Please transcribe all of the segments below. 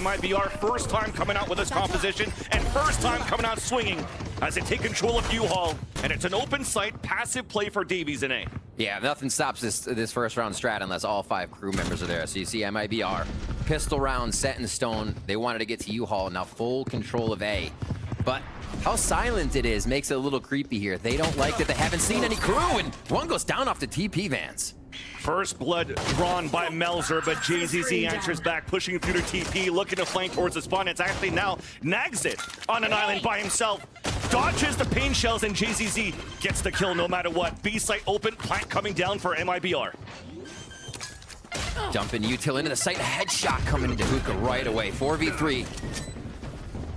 MIBR, first time coming out with this composition and first time coming out swinging as they take control of U-Haul. And it's an open site, passive play for DaveeyS in A. Yeah, nothing stops this first round strat unless all 5 crew members are there. So you see MIBR, pistol round set in stone. They wanted to get to U-Haul, now full control of A. But how silent it is makes it a little creepy here. They don't like that they haven't seen any crew, and one goes down off the TP vans. First blood drawn by Melser, but KZZ answers back, pushing through to TP, looking to flank towards the spawn. It's actually now NagZ on an island by himself. Dodges the pain shells, and KZZ gets the kill no matter what. B site open, plant coming down for MIBR. Dumping util into the site, a headshot coming into Hookah right away. 4v3.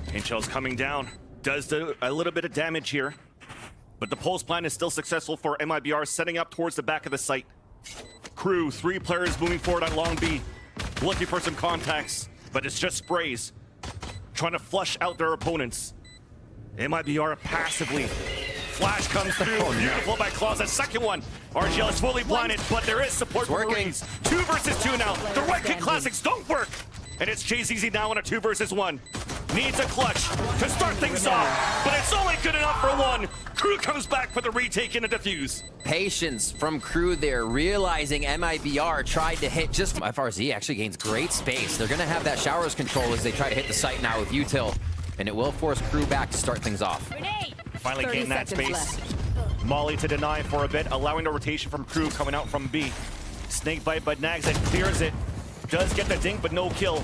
Pain shells coming down. Does a little bit of damage here, but the pulse plan is still successful for MIBR, setting up towards the back of the site. Crew, 3 players moving forward on long B, looking for some contacts, but it's just sprays, trying to flush out their opponents. MIBR passively. Flash comes through, beautiful by Klaus. A second one. RgL is fully blinded, but there is support for murizzz. 2 versus 2 now. The right kick classics don't work. And it's KZZ now on a 2 versus 1. Needs a clutch to start things off, but it's only good enough for 1. Crew comes back for the retake and a defuse. Patience from crew there, realizing MIBR tried to hit just... FRZ actually gains great space. They're gonna have that showers control as they try to hit the site now with util, and it will force crew back to start things off. Finally gain that space. Molly to deny for a bit, allowing the rotation from crew coming out from B. Snake bite, but NagZ clears it. Does get the dink, but no kill.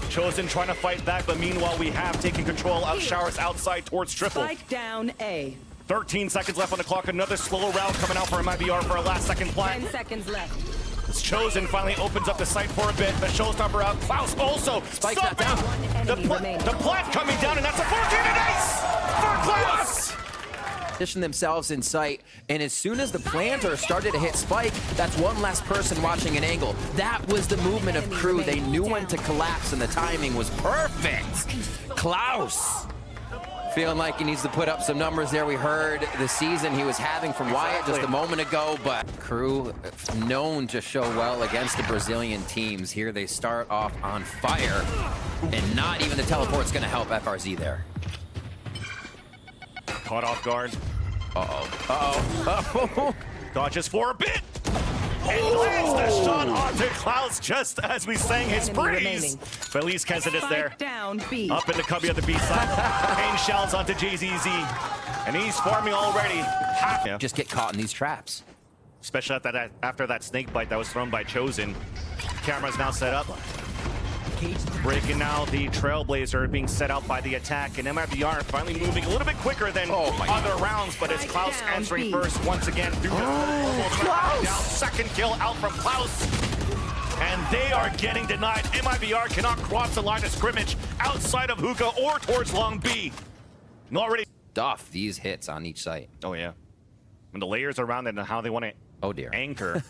TxoziN trying to fight back, but meanwhile we have taken control of showers outside towards triple. Spike down A. 13 seconds left on the clock. Another slow round coming out for MIBR for a last second plant. 10 seconds left. As TxoziN finally opens up the site for a bit. The showstopper out. Klaus also Spike's not down. The plant coming down, and that's a 14 and ace for Klaus! Position themselves in sight, and as soon as the planter started to hit Spike, that's one less person watching an angle. That was the movement of crew. They knew when to collapse, and the timing was perfect. Klaus feeling like he needs to put up some numbers there. We heard the season he was having from Wyatt just a moment ago, but crew known to show well against the Brazilian teams. Here they start off on fire, and not even the teleport's gonna help FRZ there. Caught off guard. Uh-oh. Dodges for a bit. And lands the shot onto Klaus just as we sang his praise. But at least keznit is there. Down B. Up in the cubby of the B side. Pain shells onto KZZ. And he's farming already. Just get caught in these traps. Especially after that snake bite that was thrown by TxoziN. Camera's now set up. Breaking now the Trailblazer being set out by the attack, and MIBR finally moving a little bit quicker than other rounds, but it's Klaus answering first once again through the second kill out from Klaus. And they are getting denied. MIBR cannot cross the line of scrimmage outside of Hookah or towards long B. And already Duff these hits on each site. Oh yeah. And the layers around it and how they want to anchor.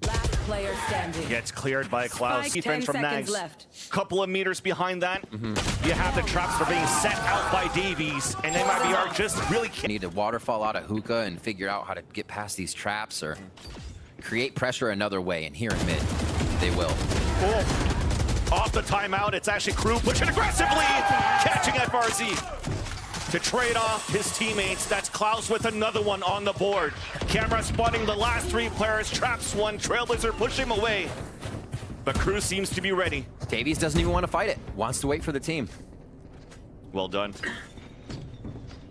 Last player standing. Gets cleared by Klaus. Spike, Defense 10 from seconds NagZ. left. Couple of meters behind that. You have the traps that are being set out by DaveeyS, and MIBR just really can't. Need to waterfall out of Hookah and figure out how to get past these traps or create pressure another way, and here in mid, they will. Off the timeout, it's actually crew pushing aggressively, catching FRZ. To trade off his teammates, that's Klaus with another one on the board. Camera spotting the last 3 players, traps 1, Trailblazer pushing him away. But crew seems to be ready. DaveeyS doesn't even want to fight it, wants to wait for the team. Well done.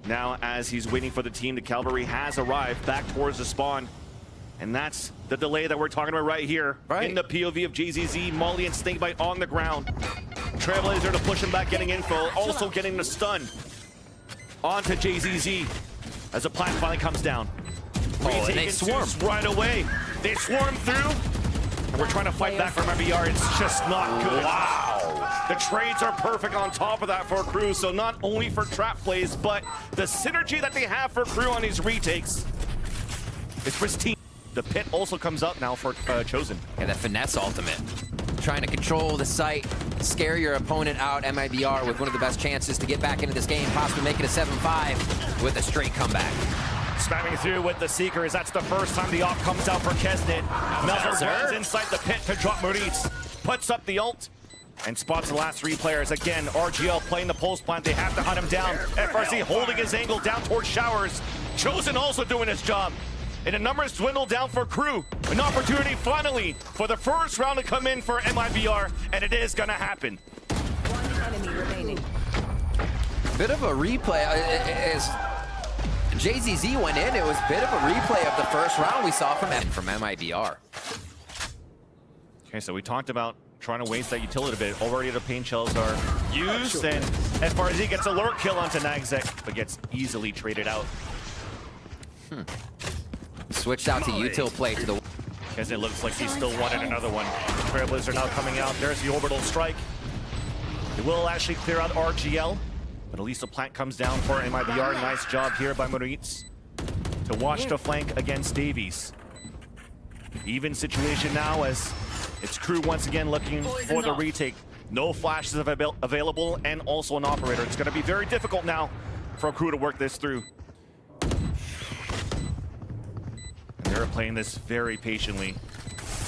Now, as he's waiting for the team, the cavalry has arrived back towards the spawn. And that's the delay that we're talking about right here. In the POV of KZZ, Molly and Snakebite on the ground. Trailblazer to push him back, getting info, also getting the stun onto KZZ as the plant finally comes down. And they swarm right away. They swarm through, and we're trying to fight back from MIBR. It's just not good. Wow. The trades are perfect on top of that for crew, so not only for trap plays, but the synergy that they have for crew on these retakes is pristine. The pit also comes up now for TxoziN. Yeah, that finesse ultimate. Trying to control the site, scare your opponent out. MIBR with one of the best chances to get back into this game, possibly make it a 7-5 with a straight comeback. Spamming through with the Seekers. That's the first time the op comes out for keznit. Melser runs inside the pit to drop murizzz. Puts up the ult. and spots the last 3 players. Again, RgL playing the pulse plant. They have to hunt him down. FRZ holding his angle down towards Showers. TxoziN also doing his job. And the numbers dwindle down for Crew. An opportunity finally for the first round to come in for MIBR, and it is gonna happen. One enemy remaining. Bit of a replay. As JZZ went in, it was a bit of a replay of the first round we saw from MIBR. Okay, so we talked about trying to waste that utility a bit. Already the pain shells are used, and FRZ gets a lurk kill onto NagZ, but gets easily traded out. Switched out to util play to the... Because it looks like he still wanted another one. Trailblazers are now coming out. There's the orbital strike. It will actually clear out RgL, but at least the plant comes down for MIBR. Nice job here by murizzz to watch the flank against DaveeyS. Even situation now as it's Crew once again looking for the retake. No flashes available and also an operator. It's going to be very difficult now for Crew to work this through. They're playing this very patiently.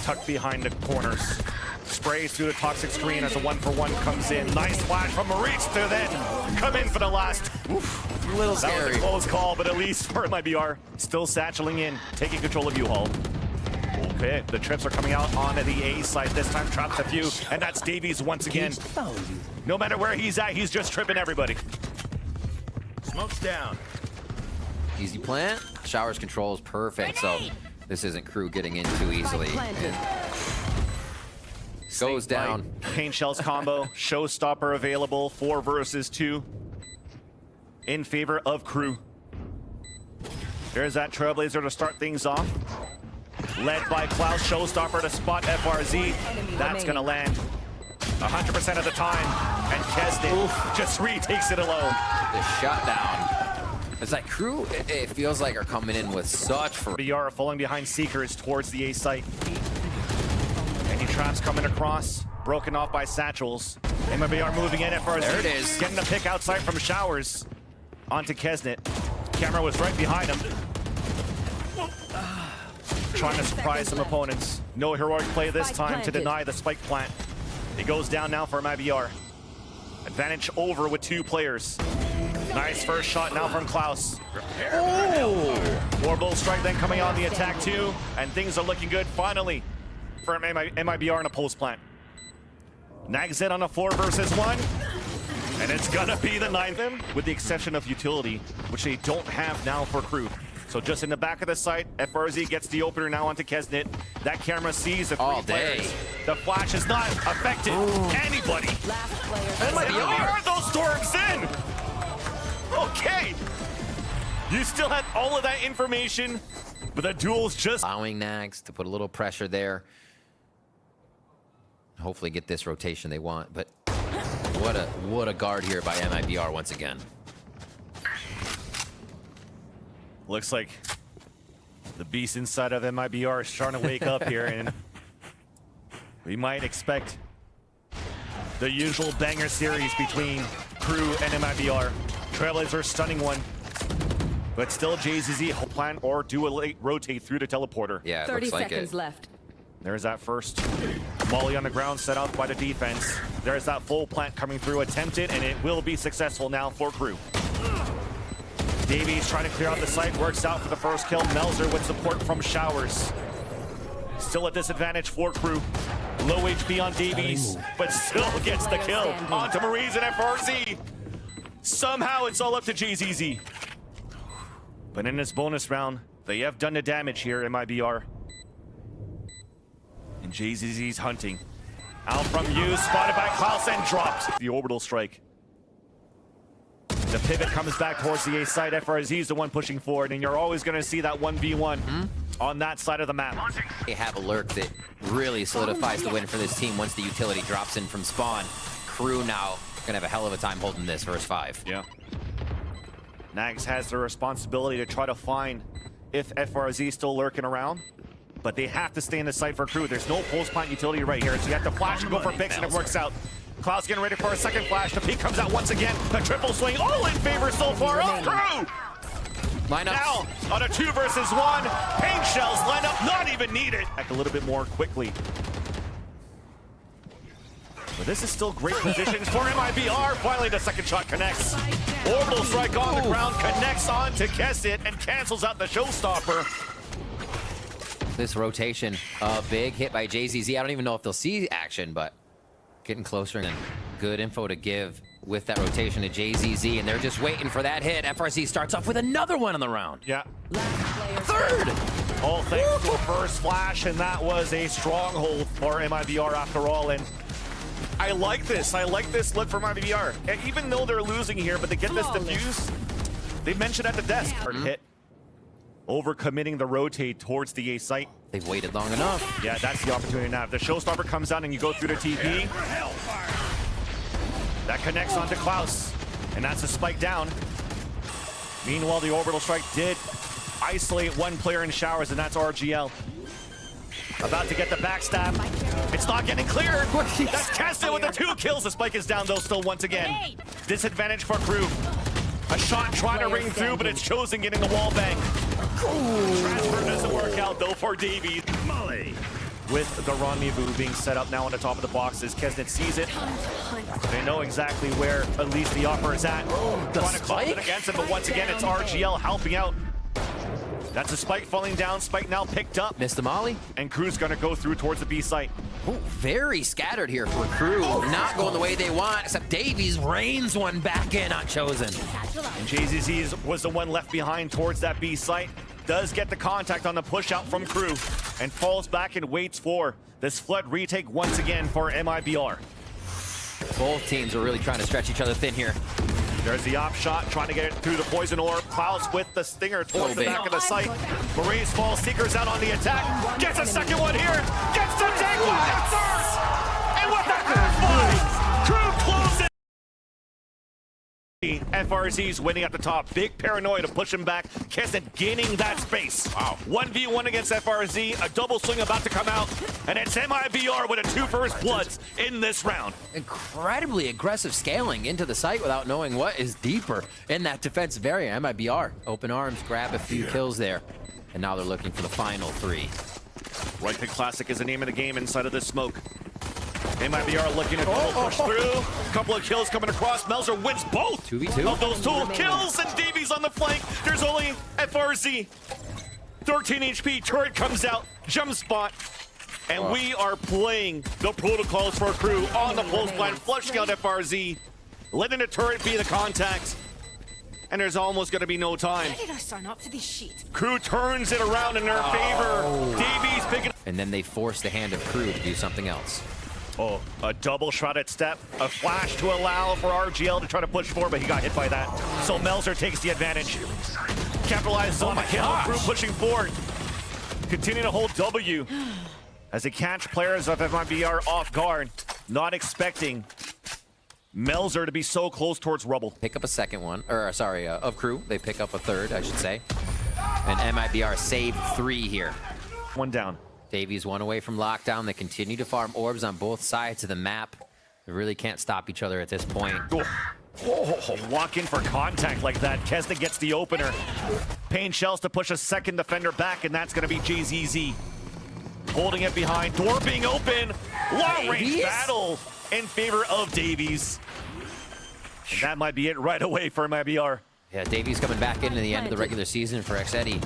Tucked behind the corners. Sprays through the toxic screen as a 1-for-1 comes in. Nice flash from murizzz to then come in for the last. Oof. A little scary. That was a close call, but at least for MIBR, still satcheling in, taking control of U-Haul. Okay, the trips are coming out onto the A side this time, traps a few, and that's DaveeyS once again. No matter where he's at, he's just tripping everybody. Smoke's down. Easy plant. Showers control is perfect, so this isn't Crew getting in too easily. And goes down. Pain shells combo, showstopper available, 4 versus 2 in favor of Crew. There's that Trailblazer to start things off. Led by Klaus, showstopper to spot FRZ. That's gonna land 100% of the time. And keznit just retakes it alone. The shutdown. It's like Crew, it feels like are coming in with such... MIBR falling behind Seekers towards the A site. Any traps coming across, broken off by satchels. MIBR moving in, FRZ. There it is. Getting the pick outside from Showers onto keznit. Camera was right behind him. Trying to surprise some opponents. No heroic play this time to deny the spike plant. It goes down now for MIBR. Advantage over with 2 players. Nice first shot now from Klaus. Orbital strike then coming on the attack too, and things are looking good finally for MIBR in a post plant. NagZ on a 4 versus 1, and it's gonna be the 9th, with the exception of utility, which they don't have now for Crew. So just in the back of the site, FRZ gets the opener now onto keznit. That camera sees the 3 players. The flash has not affected anybody. Last player MIBR those storms in! Okay! You still had all of that information, but the duel's just... Allowing NagZ to put a little pressure there. Hopefully get this rotation they want, but what a guard here by MIBR once again. Looks like the beast inside of MIBR is trying to wake up here, and we might expect the usual banger series between Crew and MIBR. Trailblazer stunning one, but still JZZ whole plan or do a late rotate through the teleporter. Yeah, it 30 looks like seconds it. left. There's that first molly on the ground set out by the defense. There's that full plant coming through, attempted, and it will be successful now for Crew. DaveeyS trying to clear out the site, works out for the first kill. Melser with support from Showers. Still a disadvantage for Crew. Low HP on DaveeyS, but still gets the kill onto murizzz and FRZ. Somehow it's all up to JZZ. But in this bonus round, they have done the damage here in MIBR. And JZZ's hunting. Out from you, spotted by Klaus and dropped. The orbital strike. The pivot comes back towards the A side. FRZ is the one pushing forward, and you're always going to see that 1v1 on that side of the map. They have a lurk that really solidifies the win for this team once the utility drops in from spawn. Crew now gonna have a hell of a time holding this versus 5. Yeah. NagZ has the responsibility to try to find if FRZ is still lurking around, but they have to stay in the site for Crew. There's no pulse plant utility right here, so you have to flash and go for picks, and it works out. Klaus getting ready for a second flash. The peak comes out once again. The triple swing, all in favor so far of Crew. Now on a 2 versus 1, pain shells lined up, not even needed. Back a little bit more quickly. But this is still great positions for MIBR. Finally, the second shot connects. Orbital strike on the ground, connects on to keznit and cancels out the showstopper. This rotation, big hit by JZZ. I don't even know if they'll see action, but getting closer and good info to give with that rotation to JZZ, and they're just waiting for that hit. FRZ starts off with another one on the round. Yeah. Third! All thanks to a first flash, and that was a stronghold for MIBR after all. And I like this. I like this look for MIBR. And even though they're losing here, but they get this defuse. They mentioned at the desk. Hit. Overcommitting the rotate towards the A site. They've waited long enough. Yeah, that's the opportunity now. If the showstopper comes down and you go through the TP, that connects onto Klaus, and that's a spike down. Meanwhile, the orbital strike did isolate one player in showers, and that's RGL. About to get the backstab. It's not getting cleared. That's keznit with the 2 kills. The spike is down, though, still once again. Disadvantage for crew. A shot trying to ring through, but it's TxoziN getting the wall bang. Transfer doesn't work out, though, for DaveeyS. Molly. With the rendezvous being set up now on the top of the boxes, keznit sees it. They know exactly where at least the offer is at. Trying to close it against him, but once again, it's RGL helping out. That's a spike falling down. Spike now picked up. Missed the molly. And crew's gonna go through towards the B site. Ooh, very scattered here for crew. Not going the way they want, except DaveeyS rains one back in on TxoziN. And JZZ was the one left behind towards that B site. Does get the contact on the push out from crew and falls back and waits for this flood retake once again for MIBR. Both teams are really trying to stretch each other thin here. There's the op shot, trying to get it through the poison orb. Klaus with the stinger towards the back of the site. murizzz falls, Seeker's out on the attack. Gets a second one here. Gets the take one, the third. And with that, crew closes. FRZ's winning at the top. Big paranoia to push him back. keznit gaining that space. Wow. 1v1 against FRZ. A double swing about to come out. And it's MIBR with a 2 first bloods in this round. Incredibly aggressive scaling into the site without knowing what is deeper in that defensive area. MIBR, open arms, grab a few kills there. And now they're looking for the final 3. Right Pick Classic is the name of the game inside of this smoke. MIBR looking to push through. A couple of kills coming across. Melser wins both 2v2 of those 2 kills, and DaveeyS on the flank. There's only FRZ. 13 HP, turret comes out, jump spot. And we are playing the protocols for crew on the pulse plan, flushing out FRZ, letting the turret be the contact. And there's almost going to be no time. Why did I sign up for this shit? Crew turns it around in their favor. DaveeyS picking. And then they force the hand of crew to do something else. Oh, a double shrouded step, a flash to allow for RGL to try to push forward, but he got hit by that. So Melser takes the advantage. Capitalizes on the kill, crew pushing forward. Continue to hold W as they catch players of MIBR off guard, not expecting Melser to be so close towards rubble. Pick up a second one, or sorry, of crew. They pick up a third, I should say. And MIBR saved 3 here. One down. DaveeyS 1 away from lockdown. They continue to farm orbs on both sides of the map. They really can't stop each other at this point. Walk in for contact like that. keznit gets the opener. Pain shells to push a second defender back, and that's going to be JZZ. Holding it behind. Door being open. Long range battle in favor of DaveeyS. And that might be it right away for MIBR. Yeah, DaveeyS coming back into the end of the regular season for xEddie.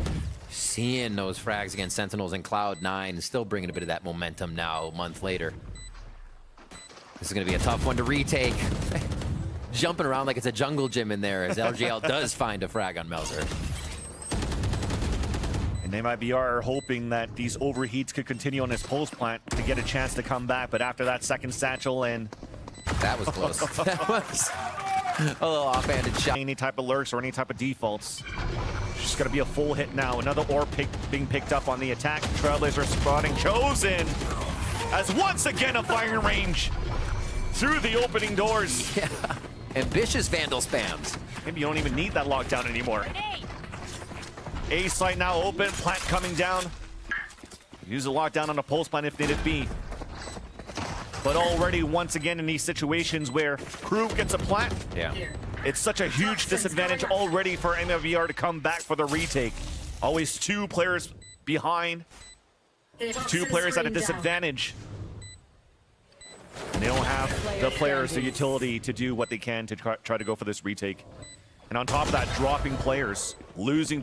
Seeing those frags against Sentinels and Cloud9, still bringing a bit of that momentum now, a month later. This is going to be a tough one to retake. Jumping around like it's a jungle gym in there as RGL does find a frag on Melser. And MIBR are hoping that these overheats could continue on this pulse plant to get a chance to come back, but after that second satchel and... That was close. That was a little offhanded shot. Any type of lurks or any type of defaults. It's just going to be a full hit now. Another orb being picked up on the attack. Trailblazer spotting TxoziN as once again a firing range through the opening doors. Yeah. Ambitious Vandal spams. Maybe you don't even need that lockdown anymore. A site now open, plant coming down. Use the lockdown on the pulse plant if needed be. But already once again in these situations where crew gets a plant, Yeah. it's such a huge disadvantage already for MIBR to come back for the retake. Always 2 players behind, 2 players at a disadvantage. And they don't have the players, the utility to do what they can to try to go for this retake. And on top of that, dropping players, losing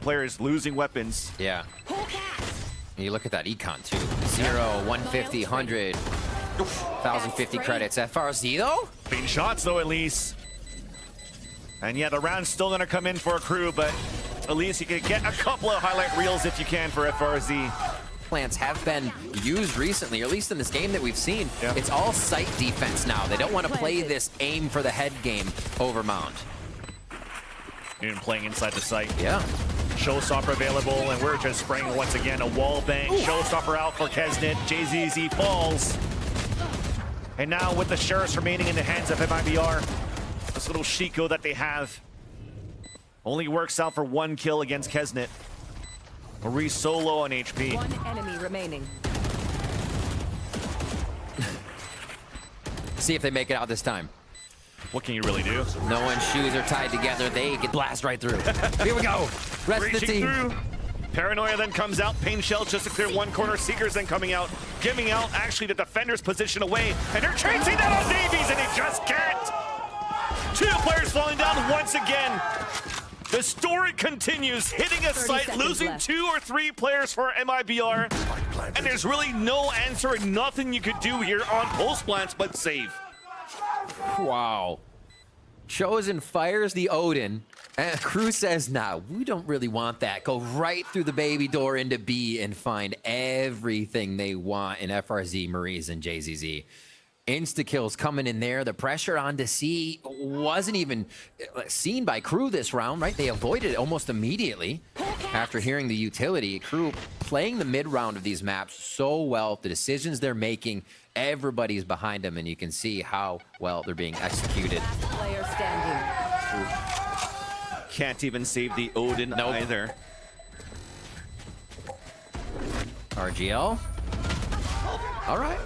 weapons. Yeah. And you look at that econ too. 0, 150, 100, 1,050 credits. FRZ though? Being shots though, at least. And yeah, the round's still gonna come in for a crew, but at least you can get a couple of highlight reels if you can for FRZ. Plants have been used recently, or at least in this game that we've seen. Yeah. It's all site defense now. They don't want to play this aim for the head game over Mound. Even playing inside the site. Yeah. Showstopper available, and we're just spraying once again a wall bang. Showstopper out for keznit. KZZ falls. And now with the Sheriffs remaining in the hands of MIBR, this little Shiko that they have only works out for 1 kill against keznit. murizzz solo on HP. 1 enemy remaining. See if they make it out this time. What can you really do? No one's shoes are tied together. They can blast right through. Here we go. Rest of the Reaching team. through. Paranoia then comes out. Pain Shell just to clear one corner. Seekers then coming out. Giving out actually the defender's position away. And they're chasing down on DaveeyS and he just can't. 2 players falling down once again. The story continues. Hitting a site, losing left. 2 or 3 players for MIBR. And there's really no answer and nothing you could do here on pulse plants but save. Wow. TxoziN fires the Odin, and crew says, nah, we don't really want that. Go right through the baby door into B and find everything they want in FRZ, murizzz, and JZZ. Insta-kills coming in there. The pressure on to C wasn't even seen by crew this round, right? They avoided it almost immediately after hearing the utility. Crew playing the mid-round of these maps so well. The decisions they're making, everybody's behind them, and you can see how well they're being executed. Player standing. Can't even save the Odin either. RGL. All right.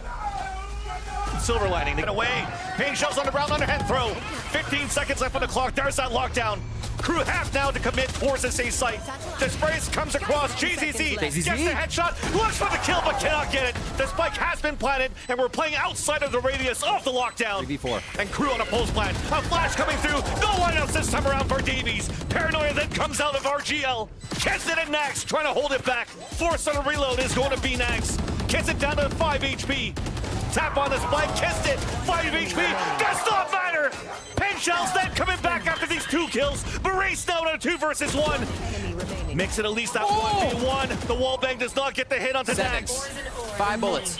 Silver lining, they get away. Pain Shell's on the ground, underhand throw. 15 seconds left on the clock. There's that lockdown. Crew have now to commit towards the safe site. The sprays comes across. GZZ gets the headshot, looks for the kill, but cannot get it. The spike has been planted, and we're playing outside of the radius of the lockdown. 3v4. And crew on a pulse plant. A flash coming through. No lineouts this time around for DaveeyS. Paranoia then comes out of RgL. keznit and NagZ trying to hold it back. Force on a reload is going to be NagZ. keznit down to 5 HP. Tap on the spike, keznit, 5 HP, does not matter! Pain Shell's then coming back after these 2 kills. murizzz now on a 2 versus 1. Enemy remaining. Makes it at least that 1v1. The wall bang does not get the hit onto 7. NagZ. 5 bullets.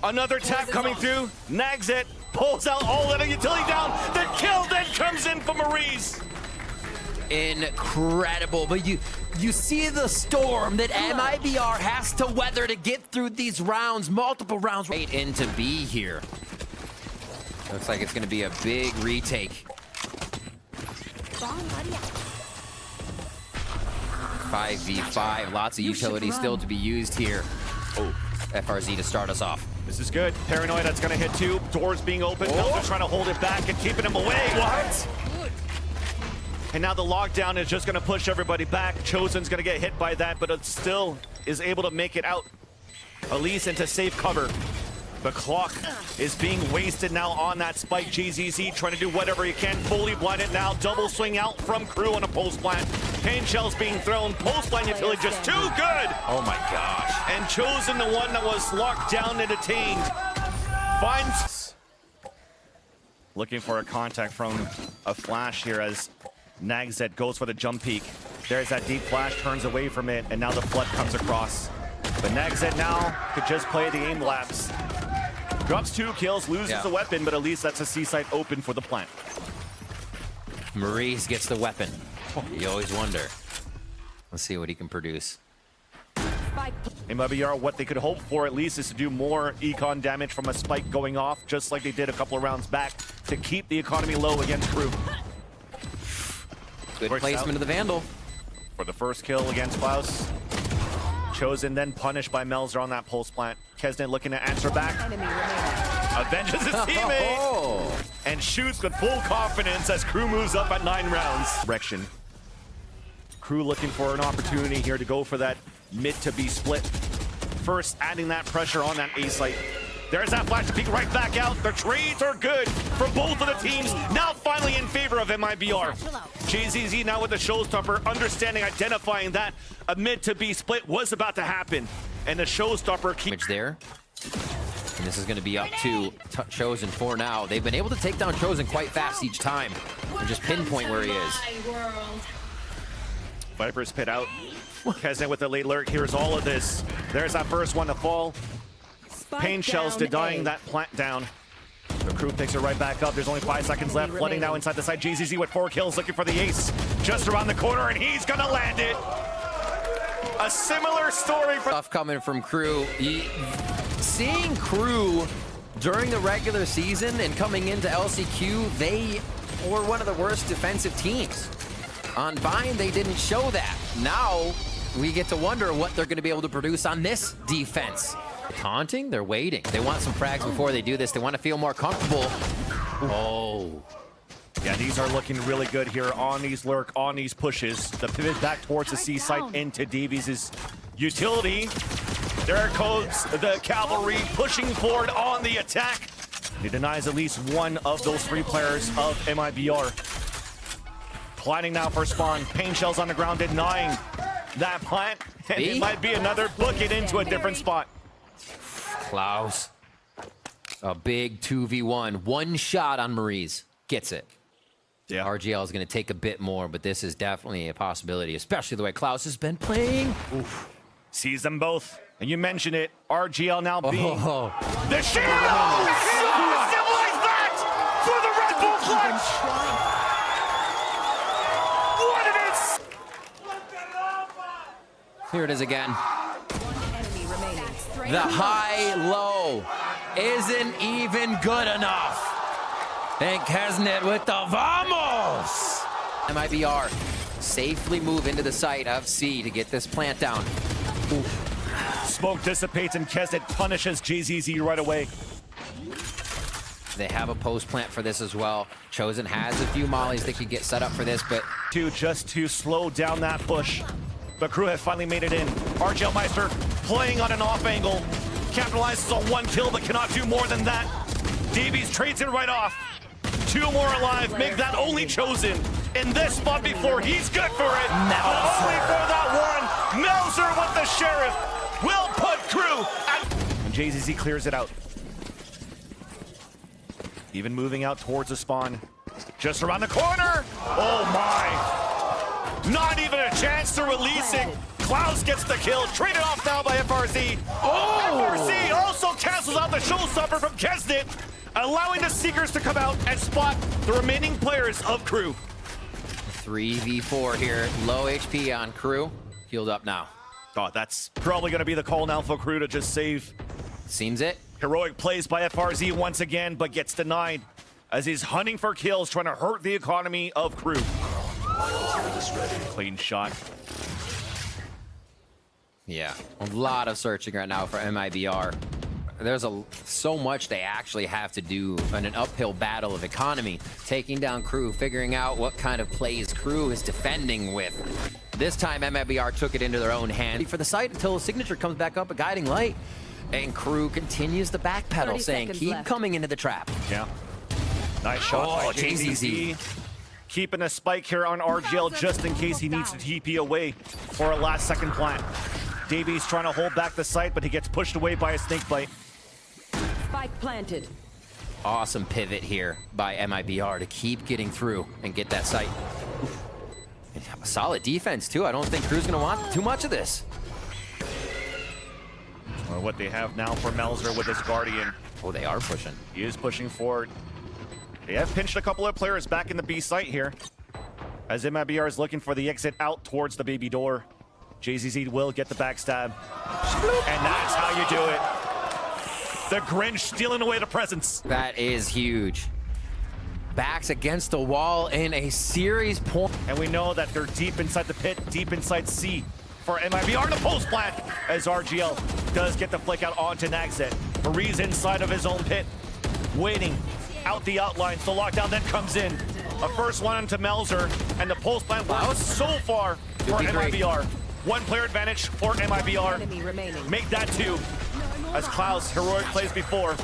Another tap coming through. NagZ pulls out all that utility down. The kill then comes in for murizzz. Incredible, but you see the storm that MIBR has to weather to get through these rounds, multiple rounds. Right into B here. Looks like it's going to be a big retake. 5v5, lots of utility still to be used here. Oh, FRZ to start us off. This is good. Paranoia that's going to hit 2. Doors being open. Melser trying to hold it back and keeping him away. What? And now the lockdown is just going to push everybody back. TxoziN's going to get hit by that, but it still is able to make it out. Elise into safe cover. The clock is being wasted now on that spike. GZZ trying to do whatever he can. Fully blinded now. Double swing out from crew on a pulse plant. Pain Shell's being thrown. Pulse plant utility just too good. Oh my gosh. And TxoziN, the one that was locked down and detained, finds... Looking for a contact from a flash here as NagZ goes for the jump peek. There's that deep flash, turns away from it, and now the flood comes across. But NagZ now could just play the aim lapse. Drops 2 kills, loses the weapon, but at least that's a C site open for the plant. murizzz gets the weapon. You always wonder. Let's see what he can produce. MIBR, what they could hope for at least is to do more econ damage from a spike going off, just like they did a couple of rounds back, to keep the economy low against crew. Good Works placement out of the Vandal. For the first kill against Klaus. TxoziN then punished by Melser on that pulse plant. keznit looking to answer back. Enemy remaining. Avenges his teammate. And shoots with full confidence as crew moves up at 9 rounds. Direction. Crew looking for an opportunity here to go for that mid to B split. First, adding that pressure on that A site. There's that flash to peek right back out. The trades are good for both of the teams. Now finally in favor of MIBR. TxoziN now with the showstopper, understanding, identifying that a mid to B split was about to happen. And the showstopper keeps there. And this is going to be up to TxoziN for now. They've been able to take down TxoziN quite fast each time and just pinpoint where he is. Viper's pit out. keznit with the late lurk. Here's all of this. There's that first one to fall. Pain shells denying that plant down. The crew picks it right back up. There's only 5 seconds left. Flooding now inside the side. TxoziN with 4 kills, looking for the ace. Just around the corner, and he's gonna land it. A similar story for Stuff coming from crew. Seeing crew during the regular season and coming into LCQ, they were one of the worst defensive teams. On Vine, they didn't show that. Now, we get to wonder what they're going to be able to produce on this defense. Taunting, they're waiting. They want some frags before they do this. They want to feel more comfortable. Oh. Yeah, these are looking really good here on these lurk, on these pushes. The pivot back towards the C site into DaveeyS' utility. There goes the cavalry pushing forward on the attack. He denies at least one of those 3 players of MIBR. Planning now for spawn. Pain shells on the ground denying that plant. And it might be another book it into a different spot. Klaus. A big 2v1. One shot on murizzz. Gets it. Yeah. RgL is going to take a bit more, but this is definitely a possibility, especially the way Klaus has been playing. Oof. Sees them both. And you mentioned it. RgL now being the shield. Symbolize that for the Red Bull clutch. What it is. Here it is again. Enemy remaining. The high-low isn't even good enough. And keznit with the vamos! MIBR safely move into the site of C to get this plant down. Oof. Smoke dissipates and keznit punishes TxoziN right away. They have a post plant for this as well. TxoziN has a few mollies that could get set up for this, but Just to slow down that push. The crew have finally made it in. RgLMeister playing on an off angle. Capitalizes on 1 kill, but cannot do more than that. DaveeyS trades it right off. 2 more alive, make that only TxoziN in this spot before he's good for it. But only for that one. Melser with the sheriff will put crew at... And TxoziN clears it out. Even moving out towards the spawn. Just around the corner. Oh my. Not even a chance to release it. Klaus gets the kill. Traded off now by FRZ. FRZ also cancels out the showstopper from keznit, allowing the Seekers to come out and spot the remaining players of crew. 3v4 here. Low HP on crew. Healed up now. Oh, that's probably going to be the call now for crew to just save. Seems it. Heroic plays by FRZ once again, but gets denied as he's hunting for kills, trying to hurt the economy of crew. Clean shot. Yeah, a lot of searching right now for MIBR. There's so much they actually have to do in an uphill battle of economy. Taking down crew, figuring out what kind of plays crew is defending with. This time, MIBR took it into their own hand for the site until signature comes back up, a guiding light. And crew continues the backpedal, saying, keep coming into the trap. Yeah. Nice shot by TxoziN. Keeping a spike here on RgL just in case he needs to TP away for a last second plant. DaveeyS trying to hold back the site, but he gets pushed away by a snake bite. Spike planted. Awesome pivot here by MIBR to keep getting through and get that site. A solid defense, too. I don't think crew's going to want too much of this. Or what they have now for Melser with his Guardian. Oh, they are pushing. He is pushing forward. They have pinched a couple of players back in the B site here, as MIBR is looking for the exit out towards the baby door. TxoziN will get the backstab. And that's how you do it. The Grinch stealing away the presents. That is huge. Backs against the wall in a series point. And we know that they're deep inside the pit, deep inside C for MIBR. The post plant as RgL does get the flick out onto NagZ. murizzz inside of his own pit, waiting out the outlines. The lockdown then comes in. A first one into Melser, and the post plant works so far for MIBR. 1 player advantage for MIBR. Enemy remaining. Make that 2. as Klaus heroic plays before.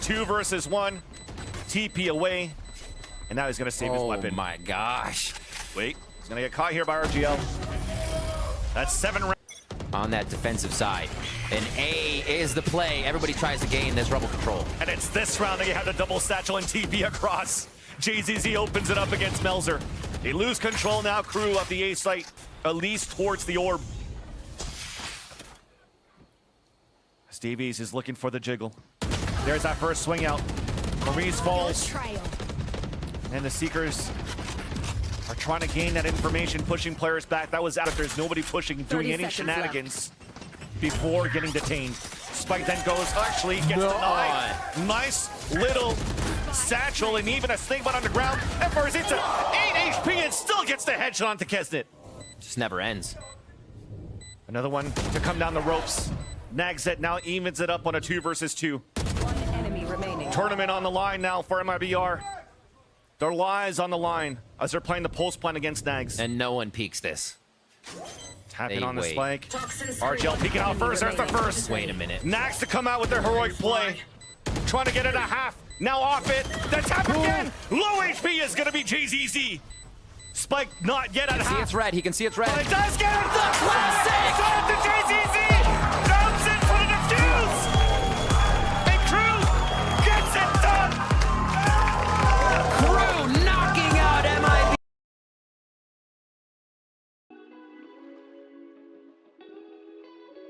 2 versus 1. TP away. And now he's gonna save his weapon. Oh my gosh. Wait, he's gonna get caught here by RGL. That's 7 rounds. On that defensive side. And A is the play. Everybody tries to gain this rebel control. And it's this round that you have the double satchel and TP across. JZZ opens it up against Melser. They lose control now, crew of the A site, at least towards the orb. DaveeyS is looking for the jiggle. There's that first swing out. murizzz falls. And the Seekers are trying to gain that information, pushing players back. That was out. There's nobody pushing, doing any shenanigans before getting detained. Spike then goes, actually gets denied. Nice little satchel and even a snake butt on the ground. And first it's 8 HP and still gets the headshot onto keznit. Just never ends. Another one to come down the ropes. NagZ now evens it up on a 2 versus 2. One enemy remaining. Tournament on the line now for MIBR. Their lives on the line as they're playing the pulse plan against NagZ. And no one peeks this. Tapping They on the wait. spike. RGL peeking out first. There's the first. Wait a minute. NagZ to come out with their heroic play. Trying to get it a half. Now off it. The tap again. Low HP is going to be JZZ. Spike not yet at See half. it's red. He can see it's red. But it does get it. The classic to JZZ.